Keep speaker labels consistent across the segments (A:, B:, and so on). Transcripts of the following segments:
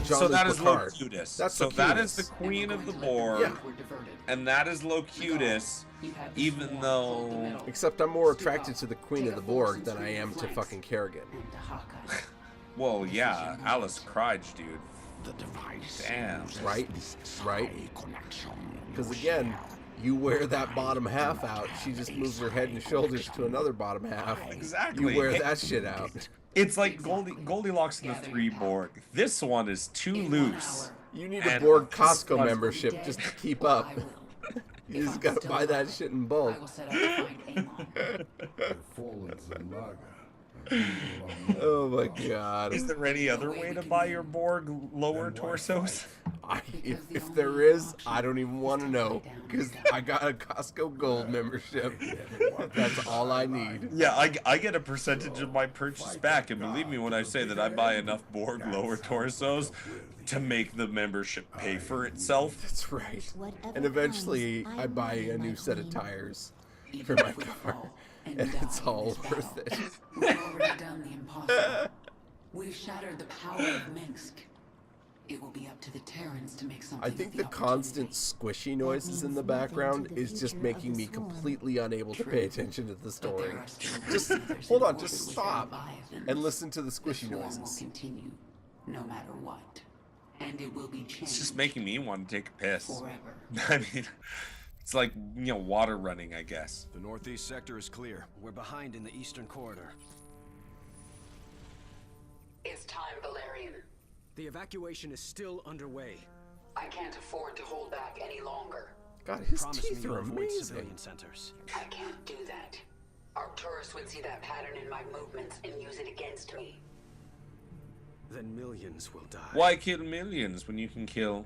A: So that is
B: Picard.
A: Locutus.
B: That's
A: so
B: Locutus.
A: That is the queen of the Borg.
B: Yeah.
A: And that is Locutus, even though...
B: Except I'm more attracted to the Queen of the Borg than I am to fucking Kerrigan.
A: Well, yeah, Alice Krige, dude. Damn.
B: Right? Right? Because again, you wear that bottom half out, she just moves her head and shoulders to another bottom half.
A: Exactly.
B: You wear that shit out.
A: It's like Goldilocks and the Three Borg. This one is too loose.
B: You need a Borg Costco membership just to keep up. You just gotta buy that shit in bulk. Oh my god.
A: Is there any other way to buy your Borg lower torsos?
B: If there is, I don't even want to know. Because I got a Costco Gold membership. That's all I need.
A: Yeah, I get a percentage of my purchase back. And believe me when I say that I buy enough Borg lower torsos to make the membership pay for itself.
B: That's right. And eventually, I buy a new set of tires for my car. And it's all worth it.
C: We've already done the impossible. We've shattered the power of Minsk. It will be up to the Terrans to make something.
B: I think the constant squishy noises in the background is just making me completely unable to pay attention to the story. Just hold on, just stop and listen to the squishy noises.
C: Continue, no matter what, and it will be changed.
A: It's just making me want to take a piss.
C: Forever.
A: I mean, it's like, you know, water running, I guess.
D: The northeast sector is clear. We're behind in the eastern corridor.
C: It's time, Valerian.
D: The evacuation is still underway.
C: I can't afford to hold back any longer.
B: God, his
D: Promise me
B: teeth
D: you'll
B: are
D: avoid
B: amazing.
D: civilian centers.
C: I can't do that. Arcturus would see that pattern in my movements and use it against me.
D: Then millions will die.
A: Why kill millions when you can kill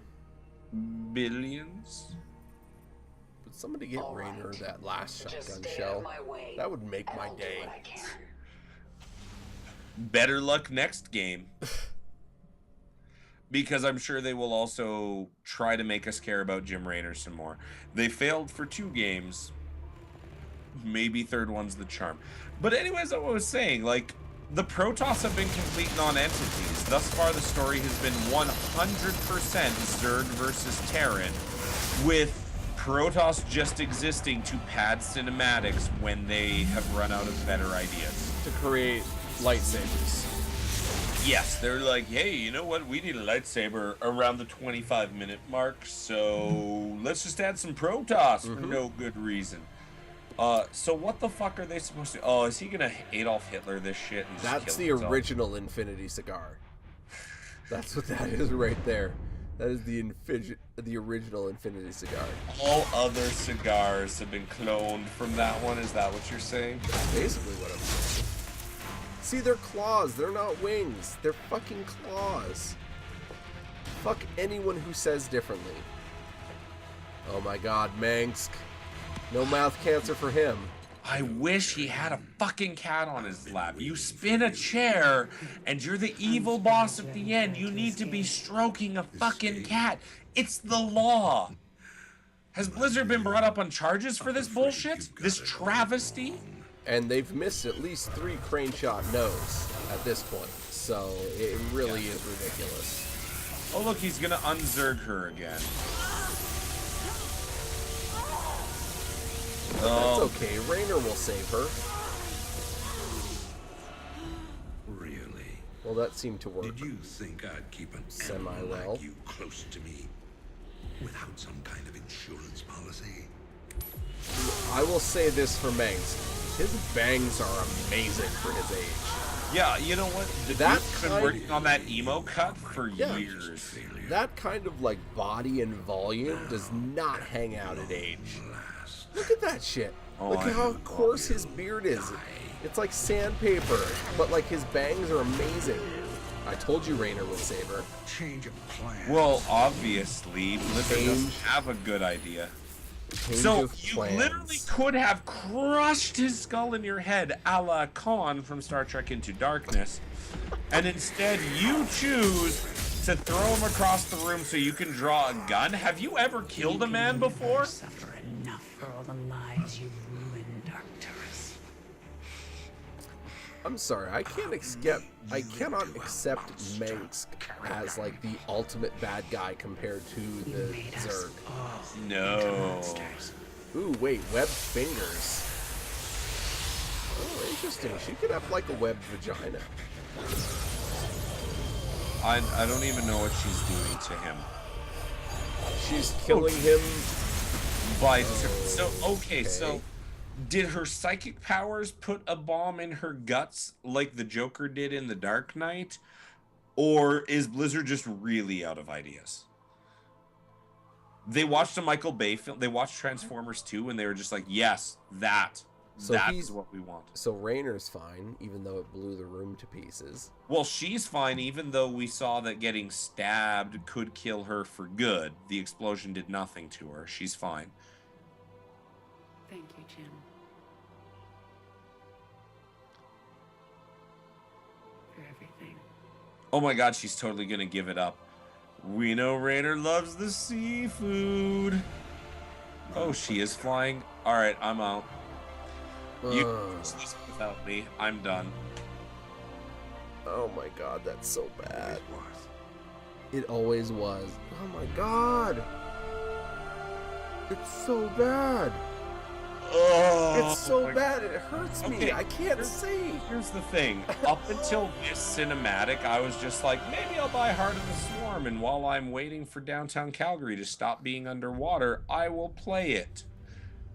A: billions?
B: Would somebody get
C: All
B: Raynor
C: right.
B: that last
C: Just
B: shotgun
C: stay
B: shell?
C: out my way,
B: That would make
C: and
B: my
C: I'll do
B: day.
C: what I can.
A: Better luck next game. Because I'm sure they will also try to make us care about Jim Raynor some more. They failed for 2 games. Maybe third one's the charm. But anyways, I was saying, like, the Protoss have been complete non-entities. Thus far, the story has been 100% Zerg versus Terran, with Protoss just existing to pad cinematics when they have run out of better ideas.
B: To create lightsabers.
A: Yes, they're like, hey, you know what? We need a lightsaber around the 25-minute mark, so let's just add some Protoss for no good reason. So what the fuck are they supposed to... Oh, is he gonna Adolf Hitler this shit? And just
B: That's
A: kill
B: the
A: himself?
B: original Infinity Cigar. That's what that is right there. That is the original Infinity Cigar.
A: All other cigars have been cloned from that one. Is that what you're saying?
B: Basically what I'm saying. See, they're claws. They're not wings. They're fucking claws. Fuck anyone who says differently. Oh my god, Mangsk. No mouth cancer for him.
A: I wish he had a fucking cat on his lap. You spin a chair, and you're the evil boss at the end. You need to be stroking a fucking cat. It's the law. Has Blizzard been brought up on charges for this bullshit? This travesty?
B: And they've missed at least 3 crane shot no's at this point. So it really is ridiculous.
A: Oh look, he's gonna unzerg her again.
B: That's okay. Raynor will save her.
E: Really?
B: Well, that seemed to work.
E: Did you think I'd keep an
B: Semi-well.
E: animal like you close to me without some kind of insurance policy?
B: I will say this for Mangsk. His bangs are amazing for his age.
A: Yeah, you know what? The
B: That
A: dude's been
B: kind-
A: working on that emo cut for
B: Yeah.
A: years.
B: That kind of like body and volume does not hang out at age. Look at that shit.
A: Oh,
B: Look
A: I
B: at how
A: know.
B: coarse his beard is. It's like sandpaper, but like his bangs are amazing. I told you Raynor would save her.
E: Change of plan.
A: Well, obviously, Blizzard doesn't
B: Change.
A: have a good idea.
B: Change
A: So
B: of
A: you
B: plans.
A: literally could have crushed his skull in your head, a la Khan from Star Trek Into Darkness, and instead you choose to throw him across the room so you can draw a gun. Have you ever killed a man before?
C: Suffer enough for all the lives you ruined, Arcturus.
B: I'm sorry, I cannot accept Mengsk as like the ultimate bad guy compared to the Zerg.
A: No.
B: Ooh, wait, webbed fingers. Oh, interesting. She could have like a webbed vagina.
A: I don't even know what she's doing to him.
B: She's killing him.
A: So did her psychic powers put a bomb in her guts like the Joker did in The Dark Knight? Or is Blizzard just really out of ideas? They watched a Michael Bay film. They watched Transformers 2 and they were just like, yes, that is what we want.
B: So Raynor's fine, even though it blew the room to pieces.
A: Well, she's fine, even though we saw that getting stabbed could kill her for good. The explosion did nothing to her. She's fine.
C: Thank you, Jim. For everything.
A: Oh my god, she's totally gonna give it up. We know Raynor loves the seafood. Oh, she is flying. Alright, I'm out. You can just listen without me. I'm done.
B: Oh my god, that's so bad. It always was. Oh my god. It's so bad.
A: Oh,
B: It's so bad, it hurts me.
A: Okay,
B: I can't see.
A: Here's the thing. Up until this cinematic, I was just like, maybe I'll buy Heart of the Swarm, and while I'm waiting for downtown Calgary to stop being underwater, I will play it.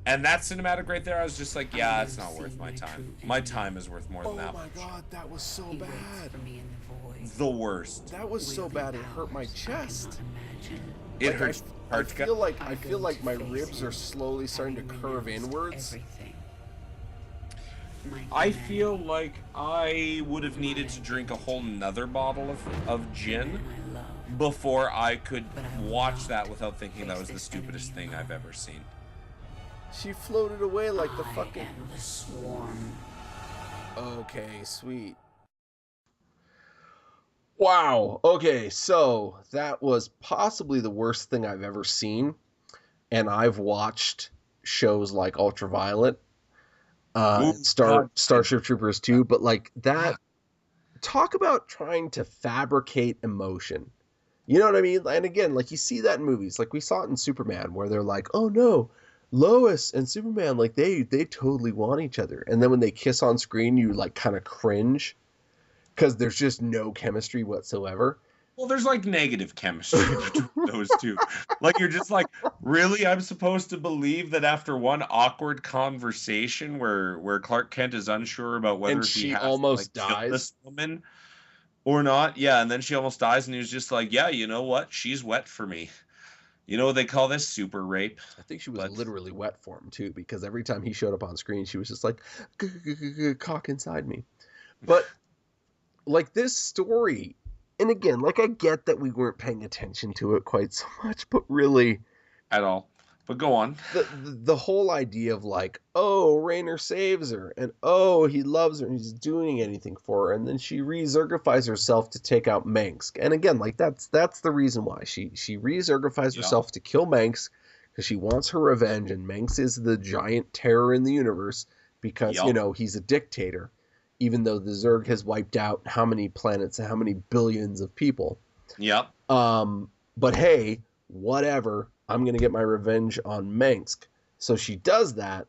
A: And that cinematic right there, I was just like, yeah, it's not worth my time. My time is worth more than that.
B: Oh my god, that was so
C: He waits
B: bad.
C: for me in the void.
A: The worst.
B: That was so bad, it hurt my chest.
A: It
B: Like,
A: hurts.
B: I feel like my ribs are slowly starting to curve inwards.
A: I feel like I would have needed to drink a whole nother bottle of gin before I could watch that without thinking that was the stupidest thing I've ever seen.
B: She floated away like the
C: I
B: fucking...
C: am the swarm.
B: Okay, sweet. Wow. Okay, so that was possibly the worst thing I've ever seen. And I've watched shows like Ultraviolet, Starship Troopers 2, but like that, talk about trying to fabricate emotion. You know what I mean? And again, like you see that in movies, like we saw it in Superman, where they're like, oh no, Lois and Superman, like they totally want each other. And then when they kiss on screen, you like kind of cringe because there's just no chemistry whatsoever.
A: Well, there's like negative chemistry between those two. Like you're just like, really? I'm supposed to believe that after one awkward conversation where Clark Kent is unsure about whether
B: she
A: he has
B: almost
A: to, like, kill
B: dies
A: this woman or not. Yeah, and then she almost dies, and he was just like, yeah, you know what? She's wet for me. You know what they call this? Super rape.
B: I think she was literally wet for him too, because every time he showed up on screen, she was just like, cock inside me. But like this story, and again, like I get that we weren't paying attention to it quite so much, but really
A: at all. But go on.
B: The whole idea of like, oh, Raynor saves her, and oh, he loves her, and he's doing anything for her, and then she re-Zergifies herself to take out Mengsk. And again, like that's the reason why she re-Zergifies herself to kill Mengsk, because she wants her revenge, and Mengsk is the giant terror in the universe because you know he's a dictator, even though the Zerg has wiped out how many planets and how many billions of people.
A: Yep.
B: But hey, whatever. I'm going to get my revenge on Mengsk. So she does that,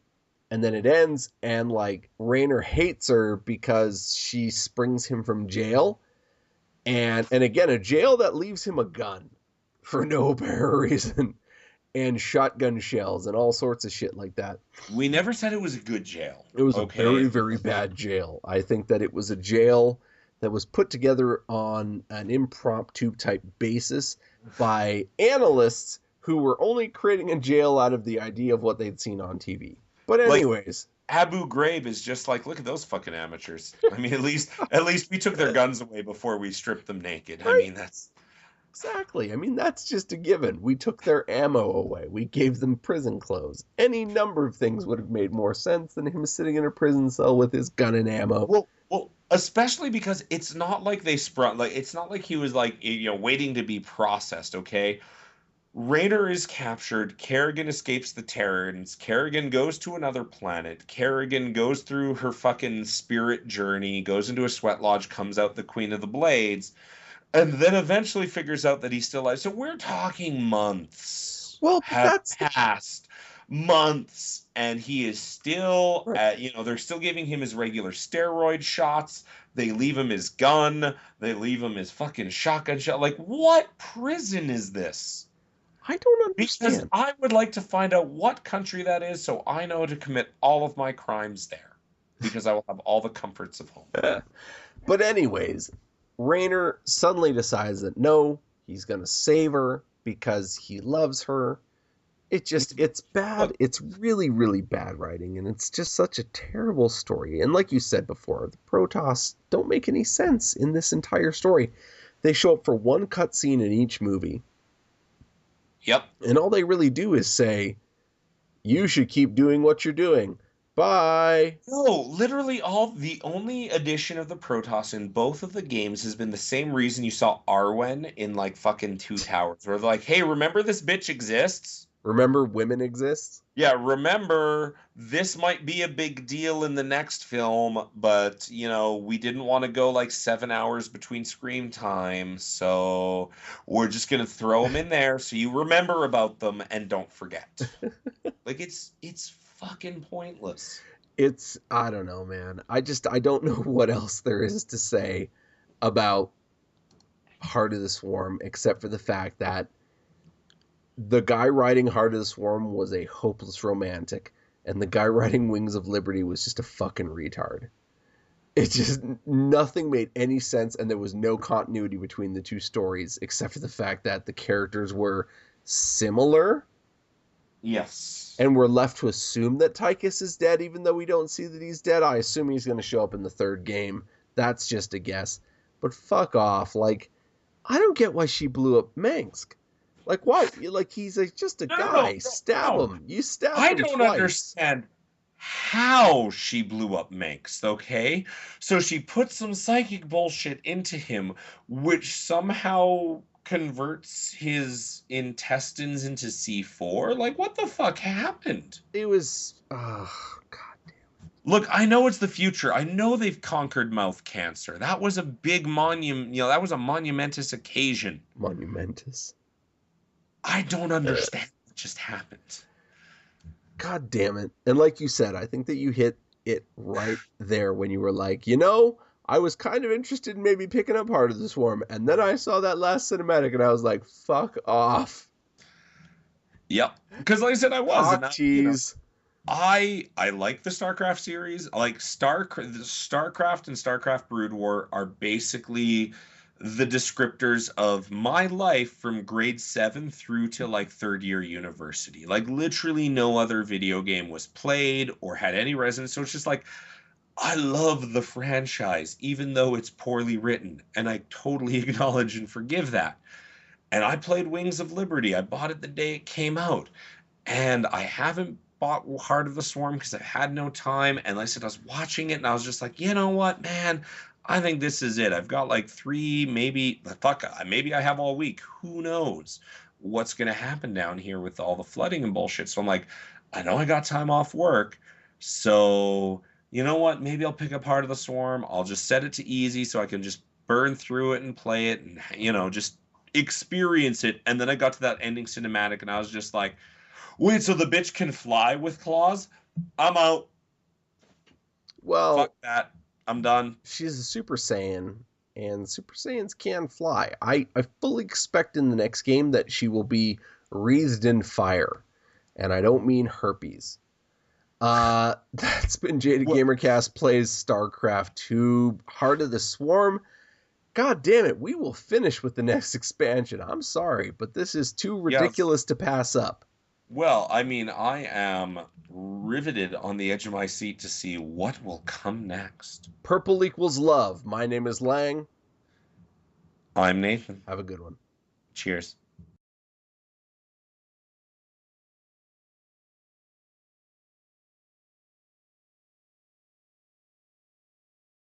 B: and then it ends, and, like, Raynor hates her because she springs him from jail. And again, a jail that leaves him a gun for no apparent reason, and shotgun shells and all sorts of shit like that.
A: We never said it was a good jail.
B: It was a very, very bad jail. I think that it was a jail that was put together on an impromptu type basis by analysts who were only creating a jail out of the idea of what they'd seen on TV. But anyways,
A: like, Abu Ghraib is just like, look at those fucking amateurs. I mean, at least we took their guns away before we stripped them naked. Right. I mean, that's
B: exactly. I mean, that's just a given. We took their ammo away. We gave them prison clothes. Any number of things would have made more sense than him sitting in a prison cell with his gun and ammo.
A: Well, especially because it's not like they sprung. Like it's not like he was like waiting to be processed. Okay. Raynor is captured. Kerrigan escapes the Terrans. Kerrigan goes to another planet. Kerrigan goes through her fucking spirit journey, goes into a sweat lodge, comes out the Queen of the Blades, and then eventually figures out that he's still alive. So we're talking months
B: Well, but
A: have
B: that's
A: passed. Months. And he is still,
B: right.
A: they're still giving him his regular steroid shots. They leave him his gun. They leave him his fucking shotgun shot. Like, what prison is this?
B: I don't
A: Because
B: understand.
A: I would like to find out what country that is so I know to commit all of my crimes there. Because I will have all the comforts of home.
B: But anyways, Raynor suddenly decides that no, he's going to save her because he loves her. It's bad. It's really, really bad writing, and it's just such a terrible story. And like you said before, the Protoss don't make any sense in this entire story. They show up for one cutscene in each movie,
A: Yep.
B: and all they really do is say, "You should keep doing what you're doing. Bye."
A: No, literally the only addition of the Protoss in both of the games has been the same reason you saw Arwen in like fucking Two Towers, where they're like, hey, remember this bitch exists?
B: Remember, women exist.
A: Yeah, remember, this might be a big deal in the next film, but, we didn't want to go like 7 hours between screen time, so we're just going to throw them in there so you remember about them and don't forget. Like, it's fucking pointless.
B: I don't know, man. I don't know what else there is to say about Heart of the Swarm except for the fact that the guy writing Heart of the Swarm was a hopeless romantic, and the guy writing Wings of Liberty was just a fucking retard. It just, nothing made any sense, and there was no continuity between the two stories, except for the fact that the characters were similar.
A: Yes.
B: And we're left to assume that Tychus is dead, even though we don't see that he's dead. I assume he's going to show up in the third game. That's just a guess. But fuck off. Like, I don't get why she blew up Mengsk. Like, why? Like, he's just a guy.
A: No,
B: Stab
A: no.
B: him. You stab
A: I
B: him
A: don't
B: twice.
A: understand how she blew up Manx, okay? So she put some psychic bullshit into him, which somehow converts his intestines into C4? Like, what the fuck happened?
B: It was... Oh, God.
A: Look, I know it's the future. I know they've conquered mouth cancer. That was a big that was a monumentous occasion.
B: Monumentous.
A: I don't understand what just happened.
B: God damn it. And like you said, I think that you hit it right there when you were like, I was kind of interested in maybe picking up Heart of the Swarm, and then I saw that last cinematic, and I was like, fuck off.
A: Yep. Because like I said, I was.
B: Cock cheese.
A: I like the Starcraft series. I like Starcraft and Starcraft Brood War are basically the descriptors of my life from grade 7 through to like third year university. Like literally no other video game was played or had any resonance. So it's just like, I love the franchise, even though it's poorly written. And I totally acknowledge and forgive that. And I played Wings of Liberty. I bought it the day it came out. And I haven't bought Heart of the Swarm because I had no time. And like I said, I was watching it and I was just like, you know what, man? I think this is it. I've got like 3, maybe I have all week. Who knows what's going to happen down here with all the flooding and bullshit. So I'm like, I know I got time off work. So you know what? Maybe I'll pick up Heart of the Swarm. I'll just set it to easy so I can just burn through it and play it and, just experience it. And then I got to that ending cinematic and I was just like, wait, so the bitch can fly with claws? I'm out.
B: Well,
A: fuck that. I'm done.
B: She's a Super Saiyan, and Super Saiyans can fly. I fully expect in the next game that she will be wreathed in fire. And I don't mean herpes. That's been Jaded Gamercast Plays StarCraft 2 Heart of the Swarm. God damn it, we will finish with the next expansion. I'm sorry, but this is too ridiculous to pass up.
A: Well, I mean, I am riveted on the edge of my seat to see what will come next.
B: Purple equals love. My name is Lange.
A: I'm Nathan.
B: Have a good one.
A: Cheers.